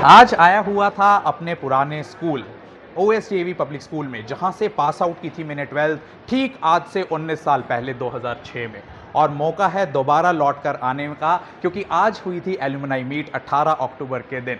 आज आया हुआ था अपने पुराने स्कूल ओएसटीएवी पब्लिक स्कूल में, जहां से पास आउट की थी मैंने 12th ठीक आज से 19 साल पहले 2006 में। और मौका है दोबारा लौट कर आने का, क्योंकि आज हुई थी एलुमनाई मीट 18 अक्टूबर के दिन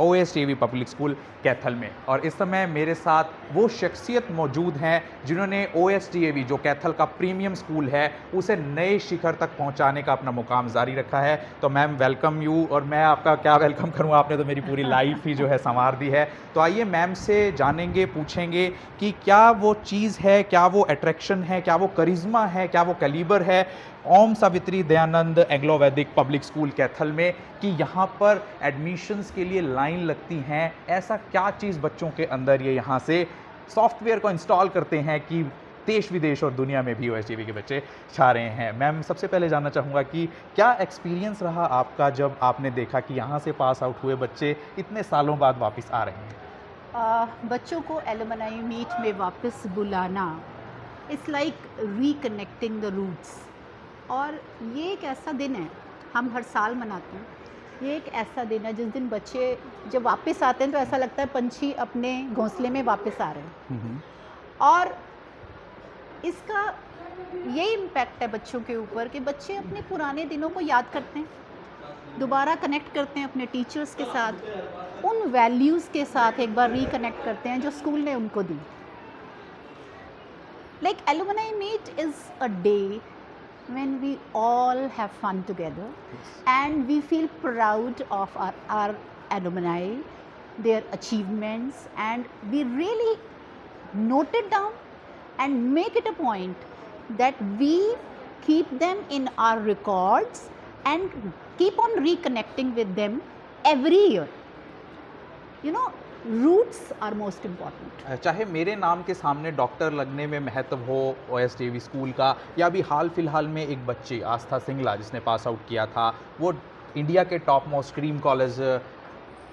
ओएसटीएवी पब्लिक स्कूल कैथल में। और इस समय मेरे साथ वो शख्सियत मौजूद हैं जिन्होंने ओएसटीएवी जो कैथल का प्रीमियम स्कूल है उसे नए शिखर तक पहुंचाने का अपना मुकाम जारी रखा है। तो मैम वेलकम यू। और मैं आपका क्या वेलकम करूं, आपने तो मेरी पूरी लाइफ ही जो है संवार दी है। तो आइए मैम से जानेंगे, पूछेंगे कि क्या वो चीज़ है, क्या वो अट्रैक्शन है, क्या वो करिश्मा है, क्या वो कैलिबर है ओम सावित्री दयानंद एंग्लो वैदिक पब्लिक स्कूल कैथल में कि यहाँ पर एडमिशन्स के लिए लाइन लगती हैं। ऐसा क्या चीज़ बच्चों के अंदर ये यहाँ से सॉफ्टवेयर को इंस्टॉल करते हैं कि देश विदेश और दुनिया में भी ओएसटीएवी के बच्चे छा रहे हैं। मैम सबसे पहले जानना चाहूँगा कि क्या एक्सपीरियंस रहा आपका जब आपने देखा कि यहाँ से पास आउट हुए बच्चे इतने सालों बाद वापस आ रहे हैं। बच्चों को एलुमनाई मीट में वापस बुलाना it's like reconnecting the roots. और ये एक ऐसा दिन है, हम हर साल मनाते हैं। ये एक ऐसा दिन है जिस दिन बच्चे जब वापस आते हैं तो ऐसा लगता है पंछी अपने घोंसले में वापस आ रहे हैं। और इसका ये इम्पैक्ट है बच्चों के ऊपर कि बच्चे अपने पुराने दिनों को याद करते हैं, दोबारा कनेक्ट करते हैं अपने टीचर्स के साथ, उन वैल्यूज़ के साथ एक बार रिकनेक्ट करते हैं जो स्कूल ने उनको दी। Like alumni meet is a day when we all have fun together and we feel proud of our alumni, their achievements, and we really note it down and make it a point that we keep them in our records and keep on reconnecting with them every year. You know, roots are most important. चाहे मेरे नाम के सामने doctor लगने में महत्व हो ओएसटीएवी school का, या अभी हाल फिलहाल में एक बच्ची आस्था सिंगला जिसने पास आउट किया था, वो इंडिया के top most cream college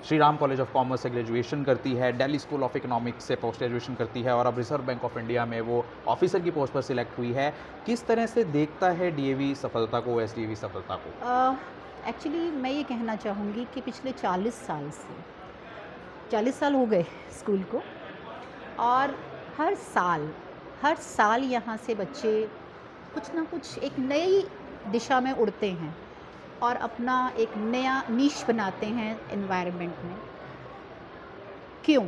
Shri Ram college of commerce से ग्रेजुएशन करती है, दिल्ली स्कूल ऑफ इकोनॉमिक्स से पोस्ट ग्रेजुएशन करती है और अब रिजर्व बैंक ऑफ इंडिया में वो ऑफिसर की पोस्ट पर सिलेक्ट हुई है। किस तरह से देखता है डीएवी सफलता को, ओएसटीएवी सफलता को? एक्चुअली मैं ये कहना चाहूँगी कि पिछले 40 साल हो गए स्कूल को, और हर साल यहाँ से बच्चे कुछ ना कुछ एक नई दिशा में उड़ते हैं और अपना एक नया नीश बनाते हैं एनवायरनमेंट में। क्यों?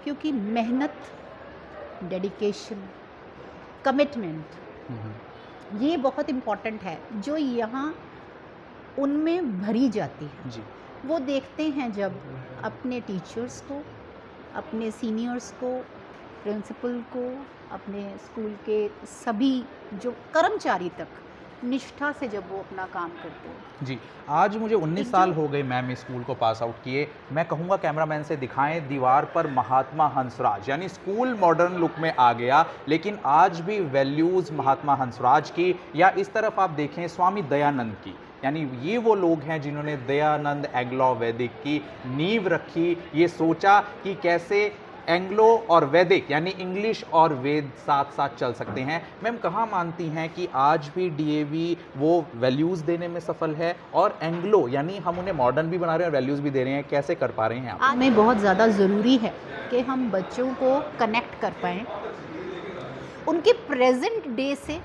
क्योंकि मेहनत, डेडिकेशन, कमिटमेंट ये बहुत इम्पॉर्टेंट है जो यहाँ उनमें भरी जाती है। जी। वो देखते हैं जब अपने टीचर्स को, अपने सीनियर्स को, प्रिंसिपल को, अपने स्कूल के सभी जो कर्मचारी तक निष्ठा से जब वो अपना काम करते हैं। जी, आज मुझे 19 साल हो गए मैम इस स्कूल को पास आउट किए। मैं कहूँगा कैमरामैन से दिखाएं दीवार पर महात्मा हंसराज, यानी स्कूल मॉडर्न लुक में आ गया, लेकिन आज भी वैल्यूज़ महात्मा हंसराज की, या इस तरफ आप देखें स्वामी दयानंद की, यानी ये वो लोग हैं जिन्होंने दयानंद एंग्लो वैदिक की नींव रखी। ये सोचा कि कैसे एंग्लो और वैदिक यानी इंग्लिश और वेद साथ साथ चल सकते हैं। मैम कहाँ मानती हैं कि आज भी डीएवी वो वैल्यूज़ देने में सफल है, और एंग्लो यानी हम उन्हें मॉडर्न भी बना रहे हैं और वैल्यूज़ भी दे रहे हैं, कैसे कर पा रहे हैं आप? आज में बहुत ज़्यादा ज़रूरी है कि हम बच्चों को कनेक्ट कर पाएँ उनके प्रेजेंट डे से,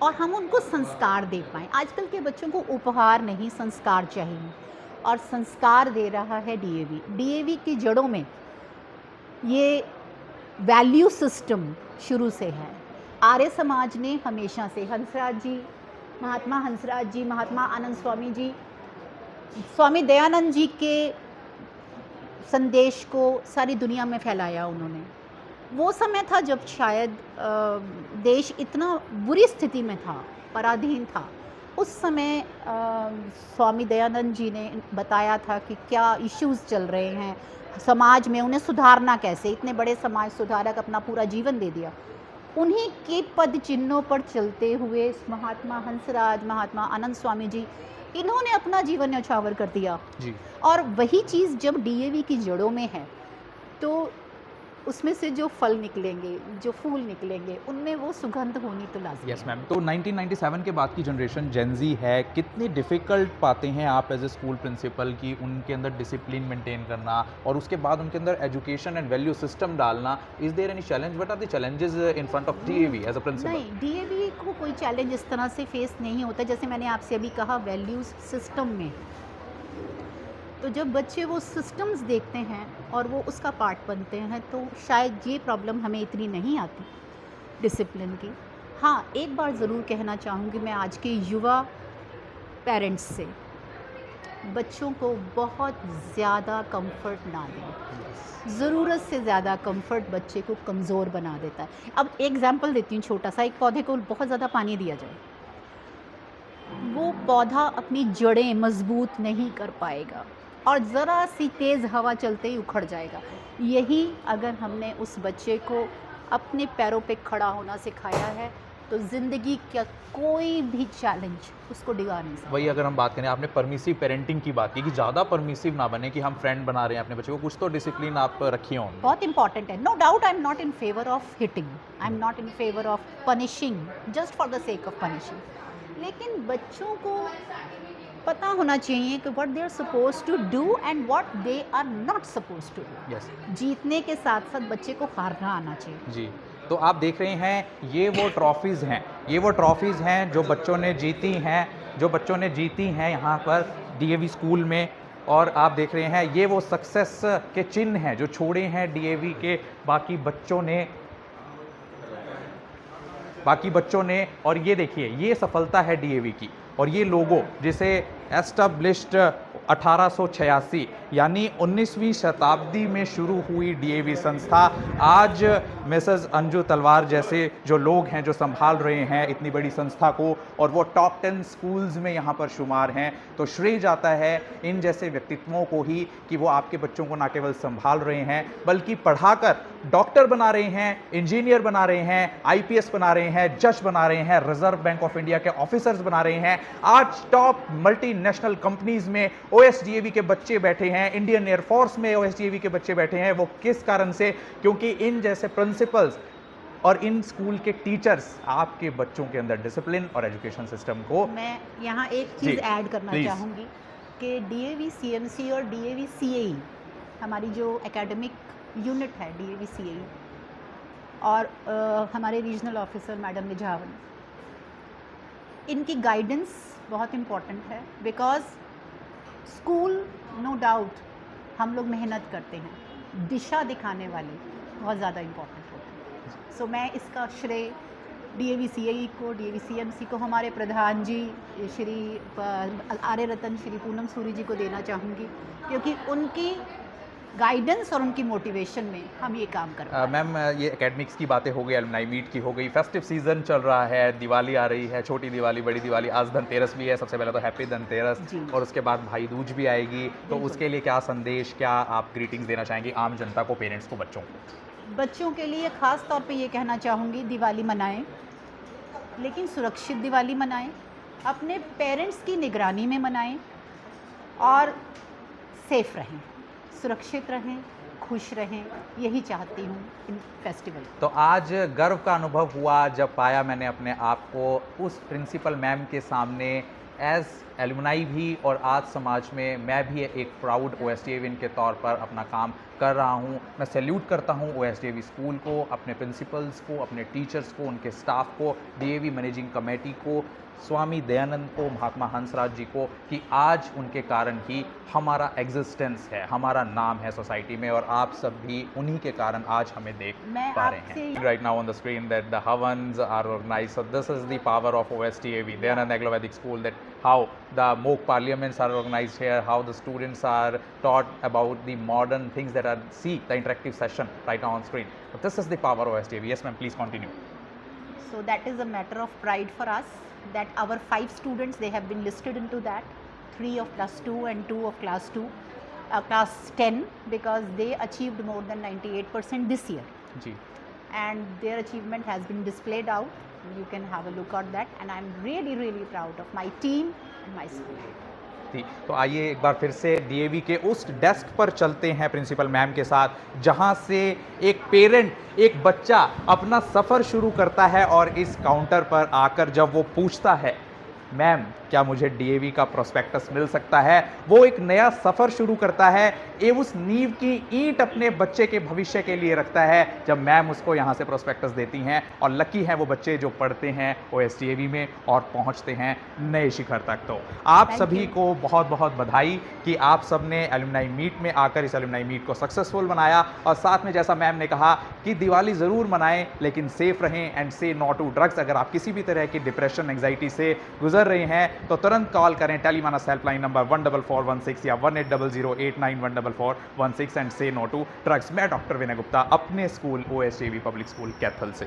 और हम उनको संस्कार दे पाएँ। आजकल के बच्चों को उपहार नहीं, संस्कार चाहिए, और संस्कार दे रहा है डीएवी। डीएवी की जड़ों में ये वैल्यू सिस्टम शुरू से है। आर्य समाज ने हमेशा से हंसराज जी, महात्मा हंसराज जी, महात्मा आनंद स्वामी जी, स्वामी दयानंद जी के संदेश को सारी दुनिया में फैलाया उन्होंने। वो समय था जब शायद देश इतना बुरी स्थिति में था, पराधीन था। उस समय स्वामी दयानंद जी ने बताया था कि क्या इश्यूज़ चल रहे हैं समाज में, उन्हें सुधारना कैसे। इतने बड़े समाज सुधारक अपना पूरा जीवन दे दिया। उन्हीं के पद चिन्हों पर चलते हुए महात्मा हंसराज, महात्मा आनंद स्वामी जी, इन्होंने अपना जीवन न्यौछावर कर दिया जी। और वही चीज़ जब डीएवी की जड़ों में है तो उसमें से जो फल निकलेंगे, जो फूल निकलेंगे, उनमें वो सुगंध होनी तो लाज़मी यस है। मैम, तो 1997 के बाद की जनरेशन जेन ज़ी है, कितनी डिफ़िकल्ट पाते हैं आप एज़ अ स्कूल प्रिंसिपल कि उनके अंदर डिसिप्लिन मेंटेन करना और उसके बाद उनके अंदर एजुकेशन एंड वैल्यू सिस्टम डालना? Is there any challenge? What are the challenges in front of DAV as a principal? नहीं, डीएवी को कोई चैलेंज इस तरह से फेस नहीं होता, जैसे मैंने आपसे अभी कहा वैल्यूज़ सिस्टम में। तो जब बच्चे वो सिस्टम्स देखते हैं और वो उसका पार्ट बनते हैं, तो शायद ये प्रॉब्लम हमें इतनी नहीं आती डिसिप्लिन की। हाँ, एक बार ज़रूर कहना चाहूँगी मैं आज के युवा पेरेंट्स से, बच्चों को बहुत ज़्यादा कंफर्ट ना दें। ज़रूरत से ज़्यादा कंफर्ट बच्चे को कमज़ोर बना देता है। अब एग्ज़ाम्पल देती हूँ छोटा सा, एक पौधे को बहुत ज़्यादा पानी दिया जाए, वो पौधा अपनी जड़ें मज़बूत नहीं कर पाएगा और ज़रा सी तेज़ हवा चलते ही उखड़ जाएगा। यही अगर हमने उस बच्चे को अपने पैरों पे खड़ा होना सिखाया है, तो ज़िंदगी का कोई भी चैलेंज उसको डिगा नहीं सकता। वही अगर हम बात करें, आपने परमिसिव पेरेंटिंग की बात की कि ज़्यादा परमिसिव ना बने कि हम फ्रेंड बना रहे हैं अपने बच्चे को, कुछ तो डिसिप्लिन आप रखिए उनमें। बहुत इंपॉर्टेंट है। No doubt I am not in favour of hitting, I am not in favour of punishing just for the sake of punishing, लेकिन बच्चों को पता होना चाहिए कि what they are suppose to do and what they are not suppose to do. Yes जीतने के साथ साथ बच्चे को हारना आना चाहिए। जी, तो आप देख रहे हैं ये वो ट्रॉफ़ीज़ हैं, ये वो ट्रॉफ़ीज़ हैं जो बच्चों ने जीती हैं, जो बच्चों ने जीती हैं यहाँ पर डीएवी स्कूल में। और आप देख रहे हैं ये वो सक्सेस के चिन्ह हैं जो छोड़े हैं डीएवी के बाकी बच्चों ने। और ये देखिए, ये सफलता है डीएवी की और ये लोगो जिसे एस्टैब्लिश्ड 1886 यानी 19वीं शताब्दी में शुरू हुई डीएवी संस्था, आज मिसेस अंजू तलवार जैसे जो लोग हैं जो संभाल रहे हैं इतनी बड़ी संस्था को, और वो टॉप 10 स्कूल्स में यहाँ पर शुमार हैं। तो श्रेय जाता है इन जैसे व्यक्तित्वों को ही कि वो आपके बच्चों को ना केवल संभाल रहे हैं बल्कि पढ़ाकर डॉक्टर बना रहे हैं, इंजीनियर बना रहे हैं, आईपीएस बना रहे हैं, जज बना रहे हैं, रिजर्व बैंक ऑफ इंडिया के ऑफिसर्स बना रहे हैं। आज टॉप मल्टीनेशनल कंपनीज में ओएसडीएवी के बच्चे बैठे हैं, इंडियन एयरफोर्स में ओएसडीएवी के बच्चे बैठे हैं। वो किस कारण से? क्योंकि इन जैसे प्रिंसिपल्स और इन स्कूल के टीचर्स आपके बच्चों के अंदर डिसिप्लिन और एजुकेशन सिस्टम को। मैं यहाँ एक जी, चीज़ ऐड करना प्लीज़। चाहूँगी कि डीएवी सीएमसी और डीएवी सीएई, हमारी जो एकेडमिक यूनिट है डीएवी सीएई, और हमारे रीजनल ऑफिसर मैडम निझावन, इनकी गाइडेंस बहुत इम्पॉर्टेंट है। बिकॉज़ स्कूल नो डाउट हम लोग मेहनत करते हैं, दिशा दिखाने वाले बहुत ज़्यादा इम्पॉर्टेंट होते हैं। सो मैं इसका श्रेय डीएवी सीएई को, डीएवी सीएमसी को, हमारे प्रधान जी श्री आर्य रतन श्री पूनम सूरी जी को देना चाहूँगी, क्योंकि उनकी गाइडेंस और उनकी मोटिवेशन में हम ये काम कर रहे हैं। मैम, ये एकेडमिक्स की बातें हो गई, अलुमनाई मीट की हो गई, फेस्टिव सीजन चल रहा है, दिवाली आ रही है, छोटी दिवाली, बड़ी दिवाली, आज धनतेरस भी है। सबसे पहले तो हैप्पी धनतेरस, जी। और उसके बाद भाई दूज भी आएगी। तो बिल्कुल। उसके लिए क्या संदेश, क्या आप ग्रीटिंग्स देना चाहेंगी आम जनता को, पेरेंट्स को, बच्चों को? बच्चों के लिए ख़ास तौर पे ये कहना चाहूँगी, दिवाली मनाएं, लेकिन सुरक्षित दिवाली मनाएं, अपने पेरेंट्स की निगरानी में मनाएं और सेफ रहें, सुरक्षित रहें, खुश रहें, यही चाहती हूँ इन फेस्टिवल। तो आज गर्व का अनुभव हुआ जब पाया मैंने अपने आप को उस प्रिंसिपल मैम के सामने एज एलुमनाई भी, और आज समाज में मैं भी एक प्राउड ओएसडीएवियन के तौर पर अपना काम कर रहा हूँ। मैं सैल्यूट करता हूँ ओएसडीएवी स्कूल को, अपने प्रिंसिपल्स को, अपने टीचर्स को, उनके स्टाफ को, डीएवी मैनेजिंग कमेटी को, स्वामी दयानंद को, महात्मा हंसराज जी को, कि आज उनके कारण ही हमारा एग्जिस्टेंस है, हमारा नाम है सोसाइटी में, और आप सब भी उन्हीं के कारण आज हमें देख मैं पा रहे आपसे हैं। Right now on the screen that the Havans are organized. So this is the power of OSTAV, Dayanand Anglo-Vedic School, that how the mock parliaments are organized here, how the students are taught about the modern things that are, see the interactive session right now on screen. But this is the power of OSTAV. Yes ma'am, please continue. So that is a matter of pride for us that our 5 students, they have been listed into that, 3 of class 2 and 2 of class 2, class 10, because they achieved more than 98% this year, ji, and their achievement has been displayed out. You can have a look at that, and I'm really, really proud of my team and my school. थी। तो आइए एक बार फिर से DAV के उस desk पर चलते हैं प्रिंसिपल मैम के साथ, जहां से एक पेरेंट, एक बच्चा अपना सफ़र शुरू करता है और इस काउंटर पर आकर जब वो पूछता है, मैम क्या मुझे डीएवी का प्रोस्पेक्टस मिल सकता है, वो एक नया सफ़र शुरू करता है, ये उस नींव की ईंट अपने बच्चे के भविष्य के लिए रखता है जब मैम उसको यहाँ से प्रोस्पेक्टस देती हैं। और लकी हैं वो बच्चे जो पढ़ते हैं ओएसडीएवी में और पहुँचते हैं नए शिखर तक। तो आप Thank सभी you. को बहुत बहुत बधाई कि आप सब ने एलुमनाई मीट में आकर इस एलुमनाई मीट को सक्सेसफुल बनाया। और साथ में जैसा मैम ने कहा कि दिवाली ज़रूर मनाएं लेकिन सेफ रहें एंड से नो टू ड्रग्स। अगर आप किसी भी तरह की डिप्रेशन, एंग्जाइटी से गुजर रहे हैं तो तुरंत कॉल करें टेलीमानस हेल्पलाइन नंबर 14416 या 1800891416 एंड से नो टू ड्रग्स। मैं डॉक्टर विनय गुप्ता अपने स्कूल ओएसडीएवी पब्लिक स्कूल कैथल से।